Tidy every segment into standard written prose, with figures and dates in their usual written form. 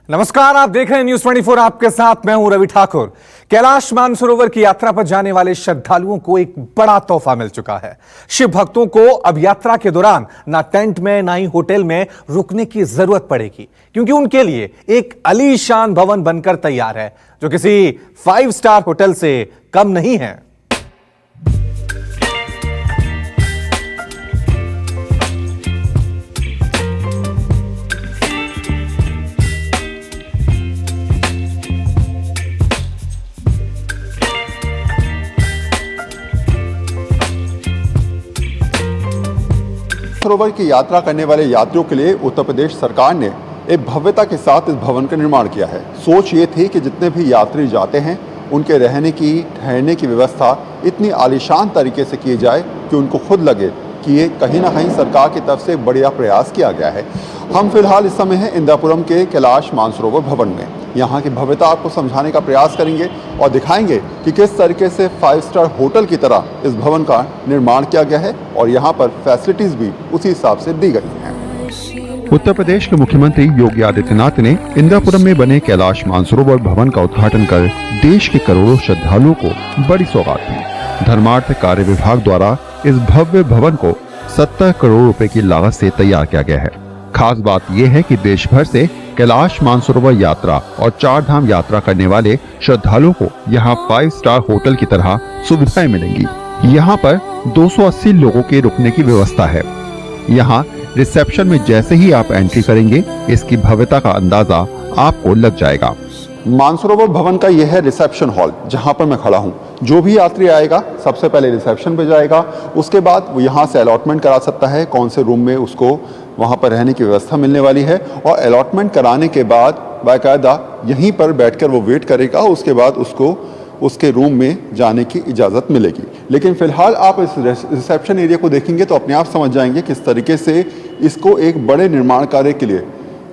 नमस्कार, आप देख रहे हैं न्यूज 24। आपके साथ मैं हूं रवि ठाकुर। कैलाश मानसरोवर की यात्रा पर जाने वाले श्रद्धालुओं को एक बड़ा तोहफा मिल चुका है। शिव भक्तों को अब यात्रा के दौरान ना टेंट में ना ही होटल में रुकने की जरूरत पड़ेगी, क्योंकि उनके लिए एक आलीशान भवन बनकर तैयार है जो किसी 5 स्टार होटल से कम नहीं है। सरोवर की यात्रा करने वाले यात्रियों के लिए उत्तर प्रदेश सरकार ने एक भव्यता के साथ इस भवन का निर्माण किया है। सोच ये थी कि जितने भी यात्री जाते हैं उनके रहने की, ठहरने की व्यवस्था इतनी आलीशान तरीके से की जाए कि उनको खुद लगे कि ये कहीं ना कहीं सरकार की तरफ से एक बढ़िया प्रयास किया गया है। हम फिलहाल इस समय हैं इंदिरापुरम के कैलाश मानसरोवर भवन में। यहाँ की भव्यता आपको समझाने का प्रयास करेंगे और दिखाएंगे कि किस तरीके से 5 स्टार होटल की तरह इस भवन का निर्माण किया गया है और यहाँ पर फैसिलिटीज भी उसी हिसाब से दी गई हैं। उत्तर प्रदेश के मुख्यमंत्री योगी आदित्यनाथ ने इंदिरापुरम में बने कैलाश मानसरोवर भवन का उद्घाटन कर देश के करोड़ों श्रद्धालुओं को बड़ी सौगात दी। धर्मार्थ कार्य विभाग द्वारा इस भव्य भवन को 70 करोड़ रुपए की लागत से तैयार किया गया है। खास बात यह है कि देश भर से कैलाश मानसरोवर यात्रा और 4 धाम यात्रा करने वाले श्रद्धालुओं को यहाँ 5 स्टार होटल की तरह सुविधाएं मिलेंगी। यहाँ पर 280 लोगों के रुकने की व्यवस्था है। यहाँ रिसेप्शन में जैसे ही आप एंट्री करेंगे, इसकी भव्यता का अंदाजा आपको लग जाएगा। मानसरोवर भवन का यह है रिसेप्शन हॉल, जहां पर मैं खड़ा हूं। जो भी यात्री आएगा सबसे पहले रिसेप्शन पे जाएगा, उसके बाद वो यहाँ से अलॉटमेंट करा सकता है कौन से रूम में उसको वहां पर रहने की व्यवस्था मिलने वाली है, और अलॉटमेंट कराने के बाद बाकायदा यहीं पर बैठकर वो वेट करेगा। उसके बाद उसको उसके रूम में जाने की इजाज़त मिलेगी। लेकिन फिलहाल आप इस रिसेप्शन एरिया को देखेंगे तो अपने आप समझ जाएंगे किस तरीके से इसको एक बड़े निर्माण कार्य के लिए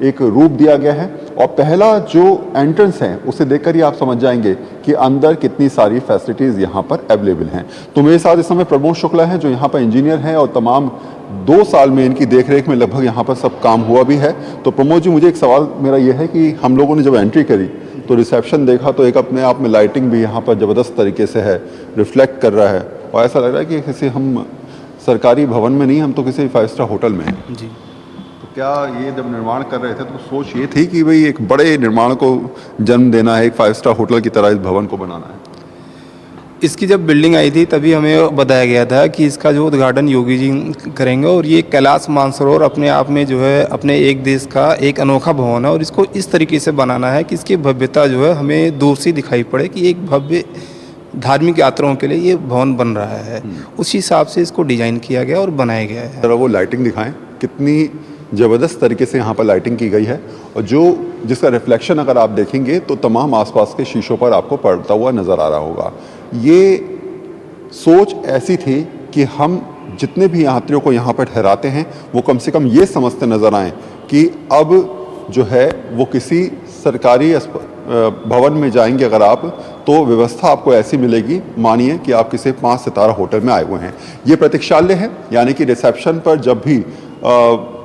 एक रूप दिया गया है। और पहला जो एंट्रेंस है उसे देखकर ही आप समझ जाएंगे कि अंदर कितनी सारी फैसिलिटीज़ यहाँ पर अवेलेबल हैं। तो मेरे साथ इस समय प्रमोद शुक्ला हैं जो यहाँ पर इंजीनियर हैं और तमाम 2 साल में इनकी देखरेख में लगभग यहाँ पर सब काम हुआ भी है। तो प्रमोद जी, मुझे एक सवाल मेरा ये है कि हम लोगों ने जब एंट्री करी तो रिसेप्शन देखा तो एक अपने आप में लाइटिंग भी यहाँ पर ज़बरदस्त तरीके से है, रिफ्लेक्ट कर रहा है और ऐसा लग रहा है कि किसी हम सरकारी भवन में नहीं, हम तो किसी 5 स्टार होटल में हैं जी। क्या ये जब निर्माण कर रहे थे तो सोच ये थी कि भाई एक बड़े निर्माण को जन्म देना है, एक 5 स्टार होटल की तरह इस भवन को बनाना है? इसकी जब बिल्डिंग आई थी तभी हमें बताया गया था कि इसका जो उद्घाटन योगी जी करेंगे और ये कैलाश मानसरोवर अपने आप में जो है अपने एक देश का एक अनोखा भवन है और इसको इस तरीके से बनाना है कि इसकी भव्यता जो है हमें दूर से दिखाई पड़े कि एक भव्य धार्मिक यात्राओं के लिए ये भवन बन रहा है। उसी हिसाब से इसको डिजाइन किया गया और बनाया गया है। जरा वो लाइटिंग दिखाएं, कितनी ज़बरदस्त तरीके से यहाँ पर लाइटिंग की गई है और जिसका रिफ्लेक्शन अगर आप देखेंगे तो तमाम आसपास के शीशों पर आपको पड़ता हुआ नज़र आ रहा होगा। ये सोच ऐसी थी कि हम जितने भी यात्रियों को यहाँ पर ठहराते हैं वो कम से कम ये समझते नज़र आएँ कि अब जो है वो किसी सरकारी भवन में जाएंगे अगर आप तो व्यवस्था आपको ऐसी मिलेगी मानिए कि आप किसी 5 सितारा होटल में आए हुए हैं। ये प्रतीक्षालय है, यानी कि रिसेप्शन पर जब भी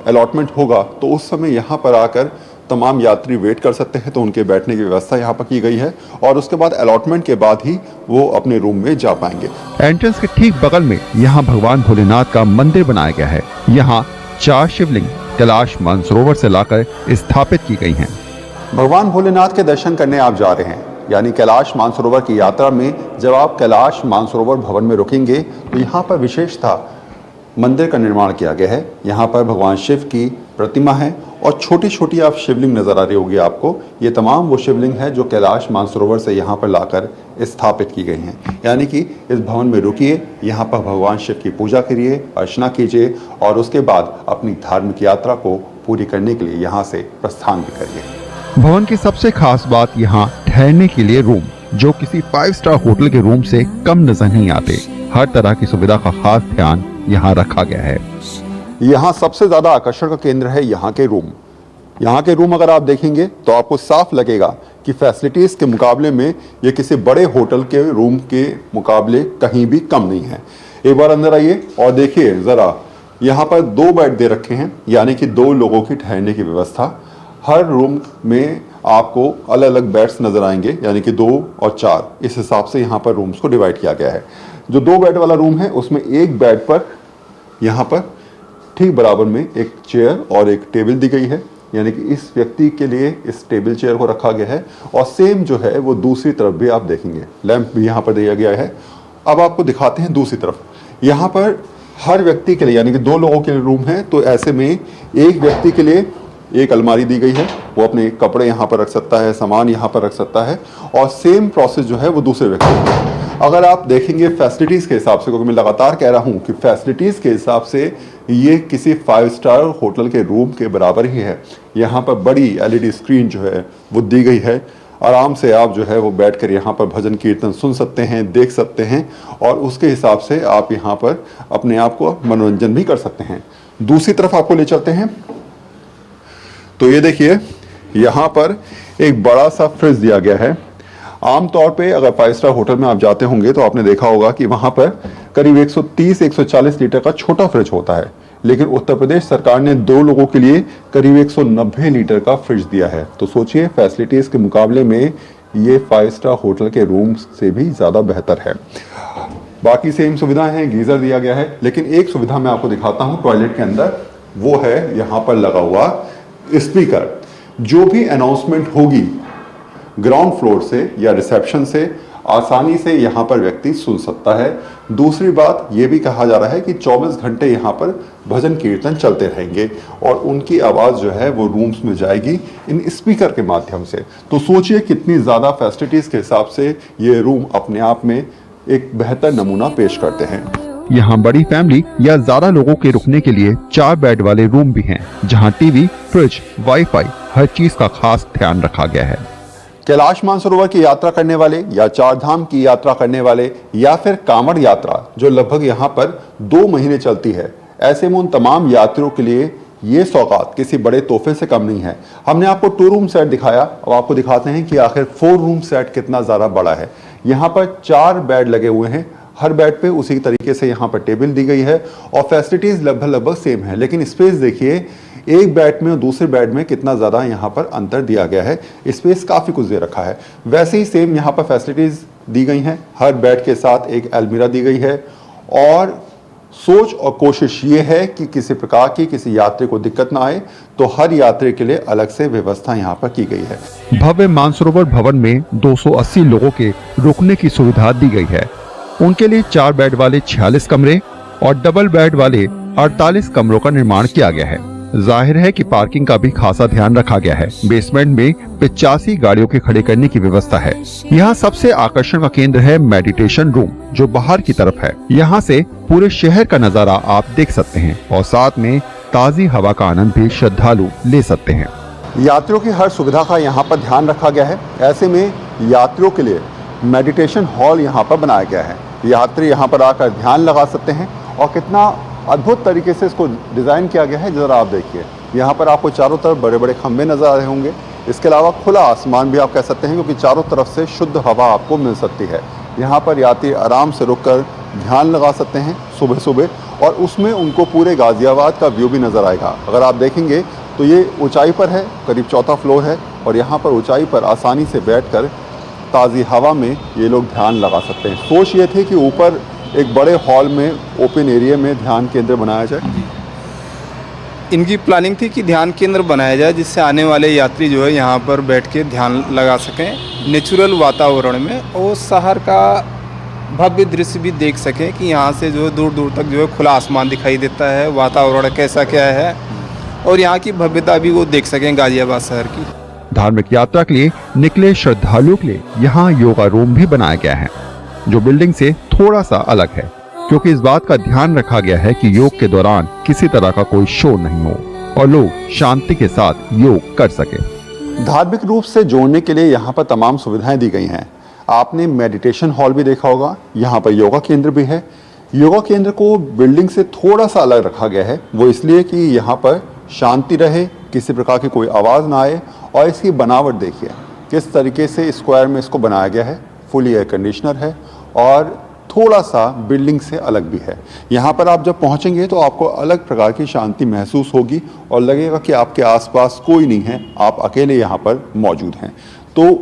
अलॉटमेंट होगा तो उस समय यहाँ पर आकर तमाम यात्री वेट कर सकते हैं। तो उनके बैठने की व्यवस्था यहाँ पर की गई है और उसके बाद अलॉटमेंट के बाद ही वो अपने रूम में जा पाएंगे। एंट्रेंस के ठीक बगल में यहाँ भगवान भोलेनाथ का मंदिर बनाया गया है। यहाँ 4 शिवलिंग कैलाश मानसरोवर से लाकर स्थापित की गई हैं। भगवान भोलेनाथ के दर्शन करने आप जा रहे हैं, यानी कैलाश मानसरोवर की यात्रा में जब आप कैलाश मानसरोवर भवन में रुकेंगे तो यहाँ पर विशेषता मंदिर का निर्माण किया गया है। यहाँ पर भगवान शिव की प्रतिमा है और छोटी छोटी आप शिवलिंग नज़र आ रही होगी आपको। ये तमाम वो शिवलिंग है जो कैलाश मानसरोवर से यहाँ पर लाकर स्थापित की गई हैं। यानी कि इस भवन में रुकिए, यहाँ पर भगवान शिव की पूजा करिए, अर्चना कीजिए और उसके बाद अपनी धार्मिक यात्रा को पूरी करने के लिए यहाँ से प्रस्थान भी करिए। भवन की सबसे खास बात यहाँ ठहरने के लिए रूम, जो किसी 5 स्टार होटल के रूम से कम नजर नहीं आते। हर तरह की सुविधा का खास ध्यान यहाँ रखा गया है। यहाँ सबसे ज्यादा आकर्षण का केंद्र है यहाँ के रूम। यहाँ के रूम अगर आप देखेंगे तो आपको साफ लगेगा कि फैसिलिटीज के मुकाबले में ये किसी बड़े होटल के रूम के मुकाबले कहीं भी कम नहीं है। एक बार अंदर आइए और देखिए जरा, यहाँ पर 2 बेड दे रखे हैं, यानी कि 2 लोगों की ठहरने की व्यवस्था। हर रूम में आपको अलग अलग बेड्स नज़र आएंगे, यानी कि 2 और 4 इस हिसाब से यहाँ पर रूम्स को डिवाइड किया गया है। जो 2 बेड वाला रूम है उसमें एक बेड पर यहाँ पर ठीक बराबर में एक चेयर और एक टेबल दी गई है, यानी कि इस व्यक्ति के लिए इस टेबल चेयर को रखा गया है। और सेम जो है वो दूसरी तरफ भी आप देखेंगे, लैंप भी यहाँ पर दिया गया है। अब आपको दिखाते हैं दूसरी तरफ। यहाँ पर हर व्यक्ति के लिए, यानी कि 2 लोगों के लिए रूम है, तो ऐसे में एक व्यक्ति के लिए एक अलमारी दी गई है, वो अपने कपड़े यहाँ पर रख सकता है, सामान यहाँ पर रख सकता है। और सेम प्रोसेस जो है वो दूसरे व्यक्ति के। अगर आप देखेंगे फैसिलिटीज़ के हिसाब से, क्योंकि मैं लगातार कह रहा हूँ कि फैसिलिटीज़ के हिसाब से ये किसी 5 स्टार होटल के रूम के बराबर ही है। यहाँ पर बड़ी LED स्क्रीन जो है वो दी गई है, आराम से आप जो है वो बैठकर यहाँ पर भजन कीर्तन सुन सकते हैं, देख सकते हैं, और उसके हिसाब से आप यहाँ पर अपने आप को मनोरंजन भी कर सकते हैं। दूसरी तरफ आपको ले चलते हैं, तो ये देखिए यहाँ पर एक बड़ा सा फ्रिज दिया गया है। आमतौर पे अगर 5 स्टार होटल में आप जाते होंगे तो आपने देखा होगा कि वहाँ पर करीब 130-140 लीटर का छोटा फ्रिज होता है, लेकिन उत्तर प्रदेश सरकार ने 2 लोगों के लिए करीब 190 लीटर का फ्रिज दिया है। तो सोचिए फैसिलिटीज़ के मुकाबले में ये 5 स्टार होटल के रूम से भी ज़्यादा बेहतर है। बाकी सेम सुविधाएं हैं, गीज़र दिया गया है, लेकिन एक सुविधा मैं आपको दिखाता हूँ टॉयलेट के अंदर, वो है यहाँ पर लगा हुआ स्पीकर। जो भी अनाउंसमेंट होगी ग्राउंड फ्लोर से या रिसेप्शन से आसानी से यहाँ पर व्यक्ति सुन सकता है। दूसरी बात ये भी कहा जा रहा है कि 24 घंटे यहाँ पर भजन कीर्तन चलते रहेंगे और उनकी आवाज़ जो है वो रूम्स में जाएगी इन स्पीकर के माध्यम से। तो सोचिए कितनी ज़्यादा फैसिलिटीज़ के हिसाब से ये रूम अपने आप में एक बेहतर नमूना पेश करते हैं। यहाँ बड़ी फैमिली या ज्यादा लोगों के रुकने के लिए 4 बेड वाले रूम भी हैं, जहाँ टीवी, फ्रिज, वाईफाई हर चीज का खास ध्यान रखा गया है। कैलाश मानसरोवर की यात्रा करने वाले या 4 धाम की यात्रा करने वाले या फिर कांवड़ यात्रा जो लगभग यहाँ पर 2 महीने चलती है, ऐसे में उन तमाम यात्रियों के लिए ये सौगात किसी बड़े तोहफे से कम नहीं है। हमने आपको 2 रूम सेट दिखाया, अब आपको दिखाते हैं कि आखिर 4 रूम सेट कितना ज़्यादा बड़ा है। यहाँ पर 4 बेड लगे हुए हैं, हर बेड पे उसी तरीके से यहाँ पर टेबल दी गई है और फैसिलिटीज़ लगभग सेम है, लेकिन स्पेस देखिए एक बेड में और दूसरे बेड में कितना ज़्यादा यहाँ पर अंतर दिया गया है। स्पेस काफ़ी कुछ दे रखा है। वैसे ही सेम यहाँ पर फैसिलिटीज़ दी गई हैं, हर बेड के साथ एक अलमीरा दी गई है और सोच और कोशिश ये है कि किसी प्रकार की किसी यात्री को दिक्कत ना आए, तो हर यात्री के लिए अलग से व्यवस्था यहाँ पर की गई है। भव्य मानसरोवर भवन में 280 लोगों के रुकने की सुविधा दी गई है। उनके लिए 4 बेड वाले 46 कमरे और डबल बेड वाले 48 कमरों का निर्माण किया गया है। जाहिर है कि पार्किंग का भी खासा ध्यान रखा गया है। बेसमेंट में 85 गाड़ियों के खड़े करने की व्यवस्था है। यहाँ सबसे आकर्षण का केंद्र है मेडिटेशन रूम, जो बाहर की तरफ है। यहाँ से पूरे शहर का नजारा आप देख सकते हैं और साथ में ताजी हवा का आनंद भी श्रद्धालु ले सकते हैं। यात्रियों की हर सुविधा का यहाँ पर ध्यान रखा गया है। ऐसे में यात्रियों के लिए मेडिटेशन हॉल यहाँ पर बनाया गया है। यात्री यहाँ पर आकर ध्यान लगा सकते हैं और कितना अद्भुत तरीके से इसको डिज़ाइन किया गया है, ज़रा आप देखिए। यहाँ पर आपको चारों तरफ बड़े बड़े खंभे नज़र आ रहे होंगे। इसके अलावा खुला आसमान भी आप कह सकते हैं, क्योंकि चारों तरफ से शुद्ध हवा आपको मिल सकती है। यहाँ पर यात्री आराम से रुककर ध्यान लगा सकते हैं सुबह सुबह, और उसमें उनको पूरे गाज़ियाबाद का व्यू भी नज़र आएगा। अगर आप देखेंगे तो ये ऊंचाई पर है, करीब 4था फ्लोर है, और यहाँ पर ऊंचाई पर आसानी से बैठकर ताज़ी हवा में ये लोग ध्यान लगा सकते हैं। सोच ये थी कि ऊपर एक बड़े हॉल में ओपन एरिया में ध्यान केंद्र बनाया जाए। इनकी प्लानिंग थी कि ध्यान केंद्र बनाया जाए, जिससे आने वाले यात्री जो है यहाँ पर बैठ के ध्यान लगा सकें नेचुरल वातावरण में, और शहर का भव्य दृश्य भी देख सकें कि यहाँ से जो है दूर दूर तक जो है खुला आसमान दिखाई देता है, वातावरण कैसा क्या है, और यहाँ की भव्यता भी वो देख सकें गाजियाबाद शहर की। धार्मिक यात्रा के लिए निकले श्रद्धालुओं के लिए यहाँ योगा रूम भी बनाया गया है, जो बिल्डिंग से थोड़ा सा अलग है, क्योंकि इस बात का ध्यान रखा गया है कि योग के दौरान किसी तरह का कोई शोर नहीं हो और लोग शांति के साथ योग कर सके। धार्मिक रूप से जोड़ने के लिए यहाँ पर तमाम सुविधाएं दी गई हैं। आपने मेडिटेशन हॉल भी देखा होगा, यहाँ पर योगा केंद्र भी है। योगा केंद्र को बिल्डिंग से थोड़ा सा अलग रखा गया है, वो इसलिए कि यहाँ पर शांति रहे, किसी प्रकार की कोई आवाज़ ना आए। और इसकी बनावट देखिए किस तरीके से स्क्वायर में इसको बनाया गया है। फुली एयर कंडीशनर है और थोड़ा सा बिल्डिंग से अलग भी है। यहाँ पर आप जब पहुँचेंगे तो आपको अलग प्रकार की शांति महसूस होगी और लगेगा कि आपके आसपास कोई नहीं है, आप अकेले यहाँ पर मौजूद हैं। तो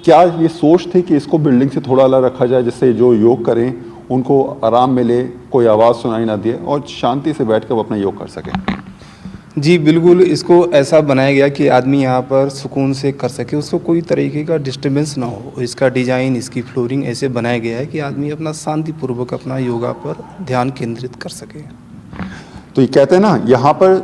क्या ये सोच थी कि इसको बिल्डिंग से थोड़ा अलग रखा जाए, जिससे जो योग करें उनको आराम मिले, कोई आवाज़ सुनाई ना दे और शांति से बैठ कर वो अपना योग कर सकें? जी बिल्कुल, इसको ऐसा बनाया गया कि आदमी यहाँ पर सुकून से कर सके, उसको कोई तरीके का डिस्टर्बेंस ना हो। इसका डिज़ाइन, इसकी फ्लोरिंग ऐसे बनाया गया है कि आदमी अपना शांतिपूर्वक अपना योगा पर ध्यान केंद्रित कर सके। तो ये कहते हैं ना, यहाँ पर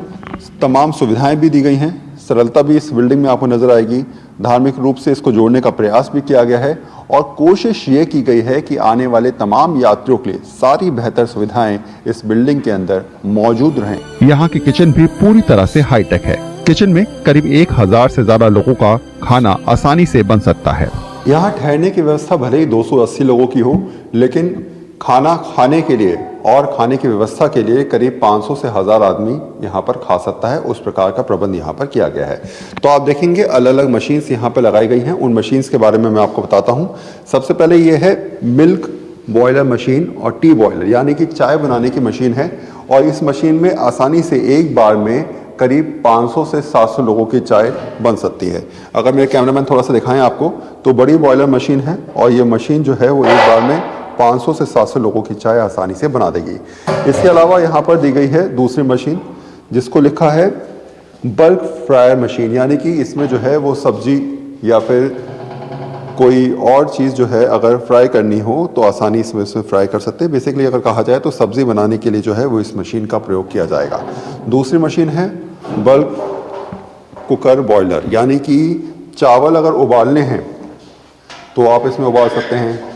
तमाम सुविधाएं भी दी गई हैं, सरलता भी इस बिल्डिंग में आपको नज़र आएगी। धार्मिक रूप से इसको जोड़ने का प्रयास भी किया गया है और कोशिश ये की गई है कि आने वाले तमाम यात्रियों के लिए सारी बेहतर सुविधाएं इस बिल्डिंग के अंदर मौजूद रहें। यहाँ की किचन भी पूरी तरह से हाईटेक है। किचन में करीब 1000 से ज्यादा लोगों का खाना आसानी से बन सकता है। यहाँ ठहरने की व्यवस्था भले ही 280 लोगों की हो, लेकिन खाना खाने के लिए और खाने की व्यवस्था के लिए करीब 500 से 1000 आदमी यहाँ पर खा सकता है। उस प्रकार का प्रबंध यहाँ पर किया गया है। तो आप देखेंगे अलग अलग मशीन्स यहाँ पर लगाई गई हैं। उन मशीन्स के बारे में मैं आपको बताता हूँ। सबसे पहले ये है मिल्क बॉयलर मशीन और टी बॉयलर, यानी कि चाय बनाने की मशीन है। और इस मशीन में आसानी से एक बार में करीब 500 से 700 लोगों की चाय बन सकती है। अगर मेरे कैमरामैन थोड़ा सा दिखाएं आपको, तो बड़ी बॉयलर मशीन है और ये मशीन जो है वो एक बार में 500 से 700 लोगों की चाय आसानी से बना देगी। इसके अलावा यहाँ पर दी गई है दूसरी मशीन, जिसको लिखा है बल्क फ्रायर मशीन, यानी कि इसमें जो है वो सब्जी या फिर कोई और चीज़ जो है अगर फ्राई करनी हो तो आसानी इसमें से फ्राई कर सकते हैं। बेसिकली अगर कहा जाए तो सब्जी बनाने के लिए जो है वो इस मशीन का प्रयोग किया जाएगा। दूसरी मशीन है बल्क कुकर बॉयलर, यानी कि चावल अगर उबालने हैं तो आप इसमें उबाल सकते हैं,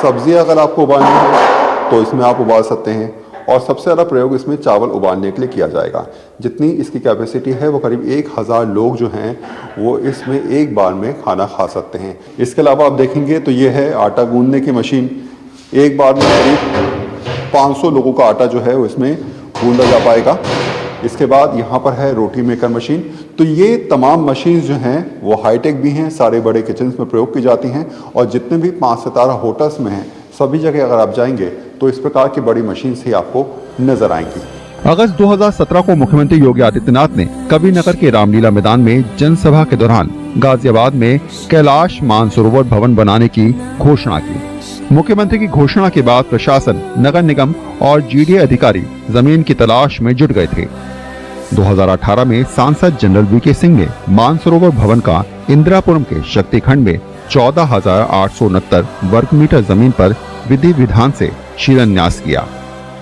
सब्जी अगर आपको उबालनी है तो इसमें आप उबाल सकते हैं। और सबसे ज़्यादा प्रयोग इसमें चावल उबालने के लिए किया जाएगा। जितनी इसकी कैपेसिटी है वो करीब 1000 लोग जो हैं वो इसमें एक बार में खाना खा सकते हैं। इसके अलावा आप देखेंगे तो ये है आटा गूंदने की मशीन। एक बार में करीब 500 लोगों का आटा जो है वो इसमें गूंदा जा पाएगा। इसके बाद यहाँ पर है रोटी मेकर मशीन। तो ये तमाम मशीन जो हैं वो हाईटेक भी हैं, सारे बड़े किचन्स में प्रयोग की जाती हैं और जितने भी 5 सितारा होटल्स में हैं सभी जगह अगर आप जाएंगे तो इस प्रकार की बड़ी मशीन ही आपको नजर आएंगी। अगस्त 2017 को मुख्यमंत्री योगी आदित्यनाथ ने कबीर नगर के रामलीला मैदान में जनसभा के दौरान गाजियाबाद में कैलाश मानसरोवर भवन बनाने की घोषणा की। मुख्यमंत्री की घोषणा के बाद प्रशासन, नगर निगम और जीडीए अधिकारी जमीन की तलाश में जुट गए थे। 2018 में सांसद जनरल वीके सिंह ने मानसरोवर भवन का इंदिरापुरम के शक्तिखंड में 14,869 वर्ग मीटर जमीन पर विधि विधान से शिलान्यास किया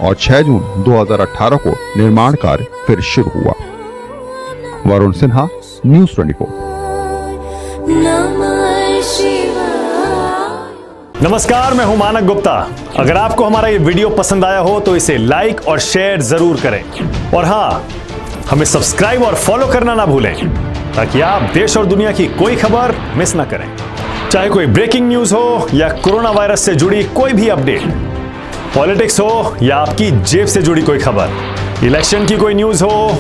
और 6 जून 2018 को निर्माण कार्य फिर शुरू हुआ। वरुण सिन्हा, न्यूज़ 24। नमस्कार, मैं हूं मानक गुप्ता। अगर आपको हमारा ये वीडियो पसंद आया हो तो इसे लाइक और शेयर जरूर करें और हाँ, हमें सब्सक्राइब और फॉलो करना ना भूलें ताकि आप देश और दुनिया की कोई खबर मिस ना करें। चाहे कोई ब्रेकिंग न्यूज हो या कोरोना वायरस से जुड़ी कोई भी अपडेट, पॉलिटिक्स हो या आपकी जेब से जुड़ी कोई खबर, इलेक्शन की कोई न्यूज हो,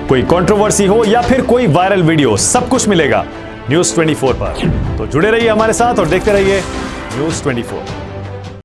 कोई कंट्रोवर्सी हो या फिर कोई वायरल वीडियो, सब कुछ मिलेगा न्यूज़ 24 पर। तो जुड़े रहिए हमारे साथ और देखते रहिए न्यूज़ 24।